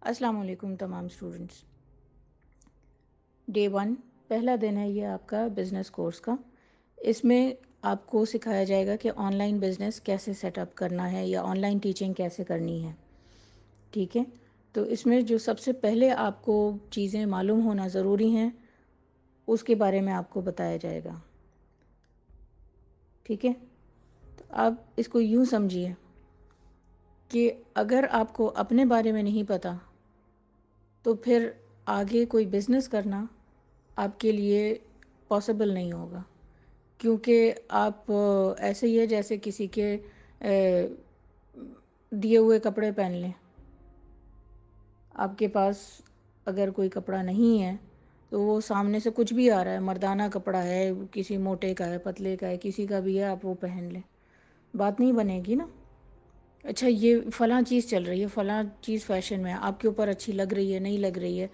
السلام علیکم تمام اسٹوڈنٹس. ڈے 1 پہلا دن ہے یہ آپ کا بزنس کورس کا. اس میں آپ کو سکھایا جائے گا کہ آن لائن بزنس کیسے سیٹ اپ کرنا ہے یا آن لائن ٹیچنگ کیسے کرنی ہے. ٹھیک ہے، تو اس میں جو سب سے پہلے آپ کو چیزیں معلوم ہونا ضروری ہیں اس کے بارے میں آپ کو بتایا جائے گا. ٹھیک ہے، تو آپ اس کو یوں سمجھیے کہ اگر آپ کو اپنے بارے میں نہیں پتہ تو پھر آگے کوئی بزنس کرنا آپ کے لیے پاسبل نہیں ہوگا، کیونکہ آپ ایسے ہی ہے جیسے کسی کے دیے ہوئے کپڑے پہن لیں. آپ کے پاس اگر کوئی کپڑا نہیں ہے تو وہ سامنے سے کچھ بھی آ رہا ہے، مردانہ کپڑا ہے، کسی موٹے کا ہے، پتلے کا ہے، کسی کا بھی ہے، آپ وہ پہن لیں، بات نہیں بنے گی نا. اچھا یہ فلاں چیز چل رہی ہے، فلاں چیز فیشن میں ہے، آپ کے اوپر اچھی لگ رہی ہے، نہیں لگ رہی ہے،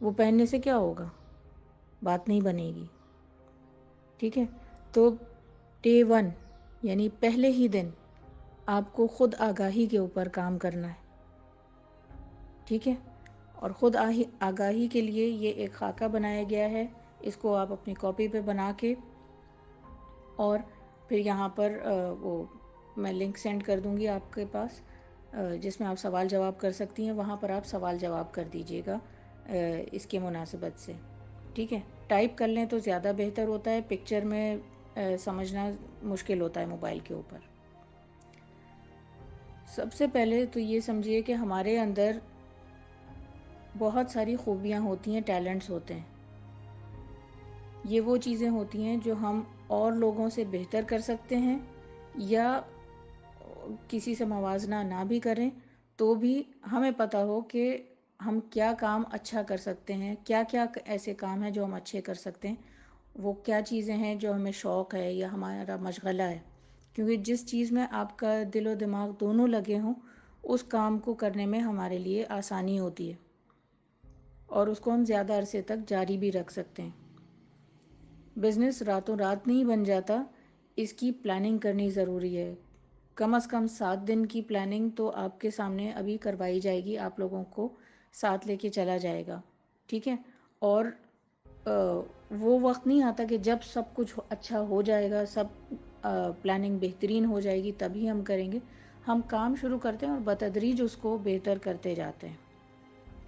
وہ پہننے سے کیا ہوگا؟ بات نہیں بنے گی. ٹھیک ہے، تو ڈے 1 یعنی پہلے ہی دن آپ کو خود آگاہی کے اوپر کام کرنا ہے. ٹھیک ہے، اور خود آگاہی کے لیے یہ ایک خاکہ بنایا گیا ہے. اس کو آپ اپنی کاپی پہ بنا کے اور پھر یہاں پر وہ میں لنک سینڈ کر دوں گی آپ کے پاس، جس میں آپ سوال جواب کر سکتی ہیں. وہاں پر آپ سوال جواب کر دیجیے گا اس کے مناسبت سے. ٹھیک ہے، ٹائپ کر لیں تو زیادہ بہتر ہوتا ہے، پکچر میں سمجھنا مشکل ہوتا ہے موبائل کے اوپر. سب سے پہلے تو یہ سمجھیے کہ ہمارے اندر بہت ساری خوبیاں ہوتی ہیں، ٹیلنٹس ہوتے ہیں. یہ وہ چیزیں ہوتی ہیں جو ہم اور لوگوں سے بہتر کر سکتے ہیں، یا کسی سے موازنہ نہ بھی کریں تو بھی ہمیں پتہ ہو کہ ہم کیا کام اچھا کر سکتے ہیں، کیا کیا ایسے کام ہیں جو ہم اچھے کر سکتے ہیں، وہ کیا چیزیں ہیں جو ہمیں شوق ہے یا ہمارا مشغلہ ہے. کیونکہ جس چیز میں آپ کا دل و دماغ دونوں لگے ہوں اس کام کو کرنے میں ہمارے لیے آسانی ہوتی ہے اور اس کو ہم زیادہ عرصے تک جاری بھی رکھ سکتے ہیں. بزنس راتوں رات نہیں بن جاتا، اس کی پلاننگ کرنی ضروری ہے. کم از کم 7 دن کی پلاننگ تو آپ کے سامنے ابھی کروائی جائے گی، آپ لوگوں کو ساتھ لے کے چلا جائے گا. ٹھیک ہے، اور وہ وقت نہیں آتا کہ جب سب کچھ اچھا ہو جائے گا، سب پلاننگ بہترین ہو جائے گی تبھی ہم کریں گے. ہم کام شروع کرتے ہیں اور بتدریج اس کو بہتر کرتے جاتے ہیں.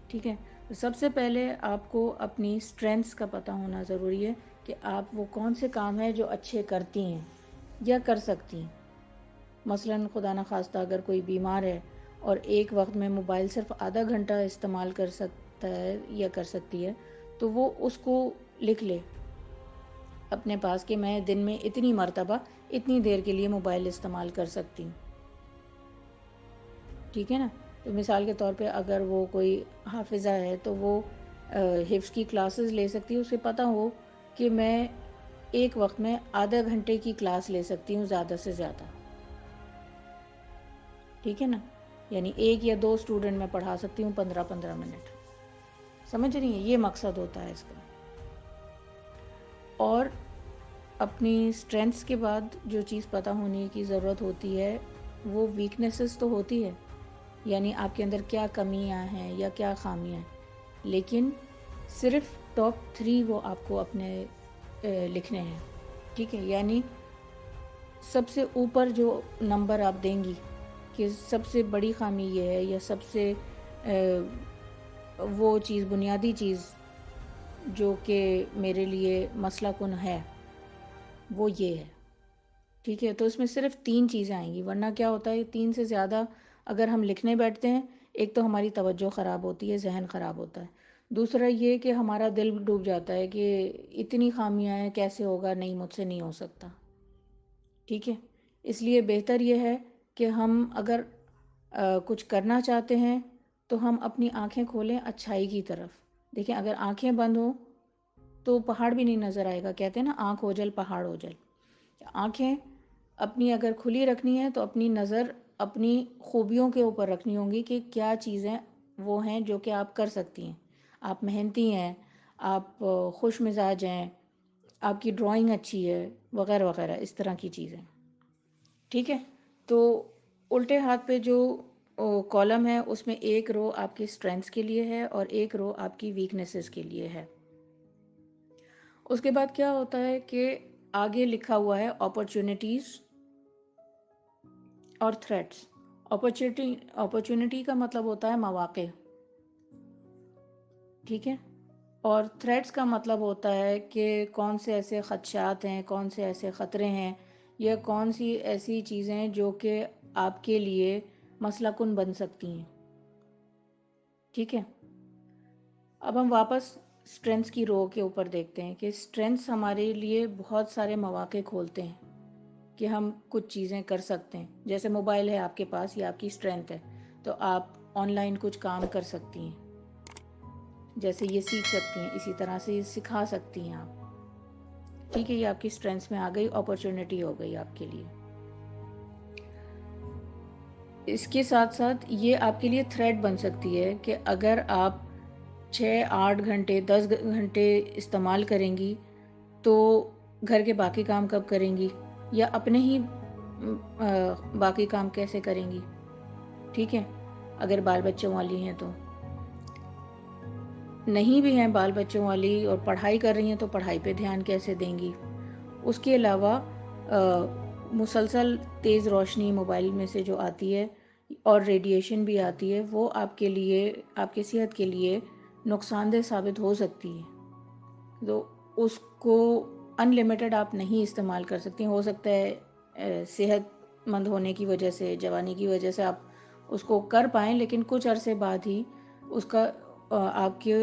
ٹھیک ہے، تو سب سے پہلے آپ کو اپنی اسٹرینتھس کا پتہ ہونا ضروری ہے کہ آپ وہ کون سے کام ہیں جو اچھے کرتی ہیں یا کر سکتی ہیں. مثلاً خدا نخواستہ اگر کوئی بیمار ہے اور ایک وقت میں موبائل صرف آدھا گھنٹہ استعمال کر سکتا ہے یا کر سکتی ہے تو وہ اس کو لکھ لے اپنے پاس کہ میں دن میں اتنی مرتبہ اتنی دیر کے لیے موبائل استعمال کر سکتی ہوں. ٹھیک ہے نا، تو مثال کے طور پہ اگر وہ کوئی حافظہ ہے تو وہ حفظ کی کلاسز لے سکتی ہے. اسے پتہ ہو کہ میں ایک وقت میں آدھا گھنٹے کی کلاس لے سکتی ہوں زیادہ سے زیادہ. ٹھیک ہے نا، یعنی 1 یا 2 اسٹوڈنٹ میں پڑھا سکتی ہوں 15-15 منٹ. سمجھ رہی ہیں، یہ مقصد ہوتا ہے اس کا. اور اپنی اسٹرینتھس کے بعد جو چیز پتہ ہونے کی ضرورت ہوتی ہے وہ ویکنیسز تو ہوتی ہے، یعنی آپ کے اندر کیا کمیاں ہیں یا کیا خامیاں ہیں، لیکن صرف ٹاپ 3 وہ آپ کو اپنے لکھنے ہیں. ٹھیک ہے، یعنی سب سے اوپر جو نمبر آپ دیں گی کہ سب سے بڑی خامی یہ ہے یا سب سے وہ چیز بنیادی چیز جو کہ میرے لیے مسئلہ کن ہے وہ یہ ہے. ٹھیک ہے، تو اس میں صرف 3 چیزیں آئیں گی، ورنہ کیا ہوتا ہے 3 سے زیادہ اگر ہم لکھنے بیٹھتے ہیں ایک تو ہماری توجہ خراب ہوتی ہے، ذہن خراب ہوتا ہے. دوسرا یہ کہ ہمارا دل ڈوب جاتا ہے کہ اتنی خامیاں ہیں، کیسے ہوگا، نہیں مجھ سے نہیں ہو سکتا. ٹھیک ہے، اس لیے بہتر یہ ہے کہ ہم اگر کچھ کرنا چاہتے ہیں تو ہم اپنی آنکھیں کھولیں اچھائی کی طرف. دیکھیں اگر آنکھیں بند ہوں تو پہاڑ بھی نہیں نظر آئے گا. کہتے ہیں نا آنکھ اوجل پہاڑ اوجل. آنکھیں اپنی اگر کھلی رکھنی ہے تو اپنی نظر اپنی خوبیوں کے اوپر رکھنی ہوں گی کہ کیا چیزیں وہ ہیں جو کہ آپ کر سکتی ہیں. آپ محنتی ہیں، آپ خوش مزاج ہیں، آپ کی ڈرائنگ اچھی ہے، وغیرہ وغیرہ اس طرح کی چیزیں. ٹھیک ہے، تو الٹے ہاتھ پہ جو کالم ہے اس میں ایک رو آپ کی اسٹرینتھس کے لیے ہے اور ایک رو آپ کی ویکنیسز کے لیے ہے. اس کے بعد کیا ہوتا ہے کہ آگے لکھا ہوا ہے اپرچونٹیز اور تھریٹس. اپرچونٹی کا مطلب ہوتا ہے مواقع، ٹھیک ہے، اور تھریٹس کا مطلب ہوتا ہے کہ کون سے ایسے خدشات ہیں، کون سے ایسے خطرے ہیں، یا کون سی ایسی چیزیں جو کہ آپ کے لیے مسئلہ کن بن سکتی ہیں. ٹھیک ہے، اب ہم واپس اسٹرینتھس کی رو کے اوپر دیکھتے ہیں کہ اسٹرینتھس ہمارے لیے بہت سارے مواقع کھولتے ہیں کہ ہم کچھ چیزیں کر سکتے ہیں. جیسے موبائل ہے آپ کے پاس، یہ آپ کی اسٹرینتھ ہے، تو آپ آن لائن کچھ کام کر سکتی ہیں، جیسے یہ سیکھ سکتی ہیں، اسی طرح سے یہ سکھا سکتی ہیں آپ. ٹھیک ہے، یہ آپ کی اسٹرینتھس میں آ گئی، اپرچونٹی ہو گئی آپ کے لیے. اس کے ساتھ ساتھ یہ آپ کے لیے تھریٹ بن سکتی ہے کہ اگر آپ 6-8 گھنٹے 10 گھنٹے استعمال کریں گی تو گھر کے باقی کام کب کریں گی، یا اپنے ہی باقی کام کیسے کریں گی. ٹھیک ہے، اگر بال بچوں والی ہیں تو. نہیں بھی ہیں بال بچوں والی اور پڑھائی کر رہی ہیں تو پڑھائی پہ دھیان کیسے دیں گی. اس کے علاوہ مسلسل تیز روشنی موبائل میں سے جو آتی ہے اور ریڈیشن بھی آتی ہے، وہ آپ کے لیے، آپ کی صحت کے لیے نقصان دہ ثابت ہو سکتی ہے. تو اس کو ان لمیٹڈ آپ نہیں استعمال کر سکتی. ہو سکتا ہے صحت مند ہونے کی وجہ سے، جوانی کی وجہ سے آپ اس کو کر پائیں، لیکن کچھ عرصے بعد ہی اس کا آپ کے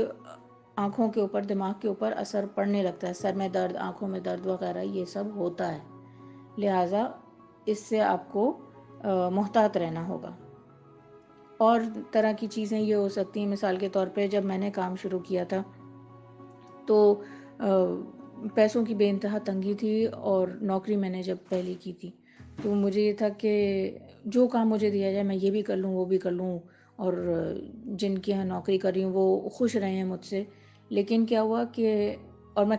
آنکھوں کے اوپر، دماغ کے اوپر اثر پڑنے لگتا ہے. سر میں درد، آنکھوں میں درد وغیرہ یہ سب ہوتا ہے. لہٰذا اس سے آپ کو محتاط رہنا ہوگا. اور طرح کی چیزیں یہ ہو سکتی ہیں، مثال کے طور پہ جب میں نے کام شروع کیا تھا تو پیسوں کی بے انتہا تنگی تھی، اور نوکری میں نے جب پہلی کی تھی تو مجھے یہ تھا کہ جو کام مجھے دیا جائے میں یہ بھی کر لوں، وہ بھی کر لوں، اور جن کی یہاں نوکری کر رہی ہوں وہ خوش رہے ہیں مجھ سے. لیکن کیا ہوا کہ، اور میں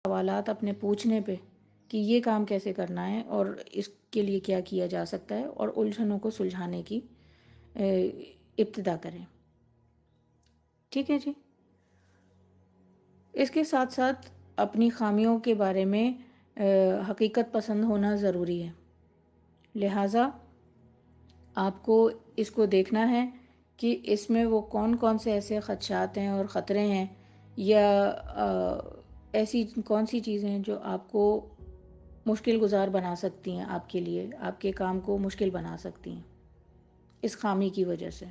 سوالات اپنے پوچھنے پہ کہ یہ کام کیسے کرنا ہے اور اس کے لیے کیا کیا جا سکتا ہے، اور الجھنوں کو سلجھانے کی ابتدا کریں. ٹھیک ہے جی. اس کے ساتھ ساتھ اپنی خامیوں کے بارے میں حقیقت پسند ہونا ضروری ہے. لہٰذا آپ کو اس کو دیکھنا ہے کہ اس میں وہ کون کون سے ایسے خدشات ہیں اور خطرے ہیں، یا ایسی کون سی چیزیں ہیں جو آپ کو مشکل گزار بنا سکتی ہیں، آپ کے لیے آپ کے کام کو مشکل بنا سکتی ہیں اس خامی کی وجہ سے.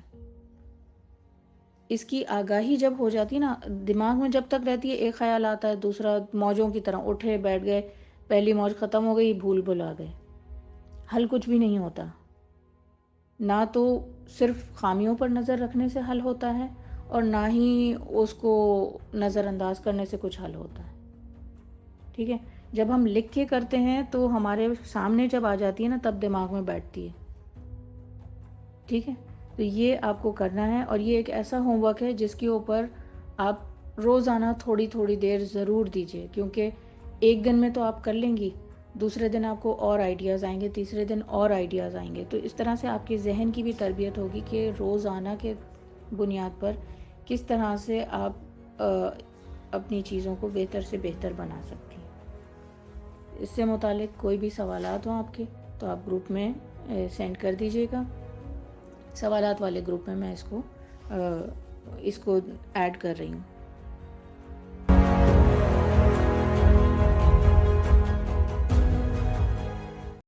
اس کی آگاہی جب ہو جاتی ہے نا، دماغ میں جب تک رہتی ہے ایک خیال آتا ہے، دوسرا موجوں کی طرح اٹھے بیٹھ گئے، پہلی موج ختم ہو گئی، بھول آ گئے، حل کچھ بھی نہیں ہوتا. نہ تو صرف خامیوں پر نظر رکھنے سے حل ہوتا ہے، اور نہ ہی اس کو نظر انداز کرنے سے کچھ حل ہوتا ہے. ٹھیک ہے، جب ہم لکھ کے کرتے ہیں تو ہمارے سامنے جب آ جاتی ہے نا تب دماغ میں بیٹھتی ہے. ٹھیک ہے، تو یہ آپ کو کرنا ہے، اور یہ ایک ایسا ہوم ورک ہے جس کے اوپر آپ روزانہ تھوڑی تھوڑی دیر ضرور دیجیے، کیونکہ ایک دن میں تو آپ کر لیں گی، دوسرے دن آپ کو اور آئیڈیاز آئیں گے، تیسرے دن اور آئیڈیاز آئیں گے. تو اس طرح سے آپ کے ذہن کی بھی تربیت ہوگی کہ روزانہ کے بنیاد پر کس طرح سے آپ اپنی چیزوں کو بہتر سے بہتر بنا سکتی ہیں. اس سے متعلق کوئی بھی سوالات ہوں آپ کے تو آپ گروپ میں سینڈ کر دیجیے گا. سوالات والے گروپ میں اس کو ایڈ کر رہی ہوں.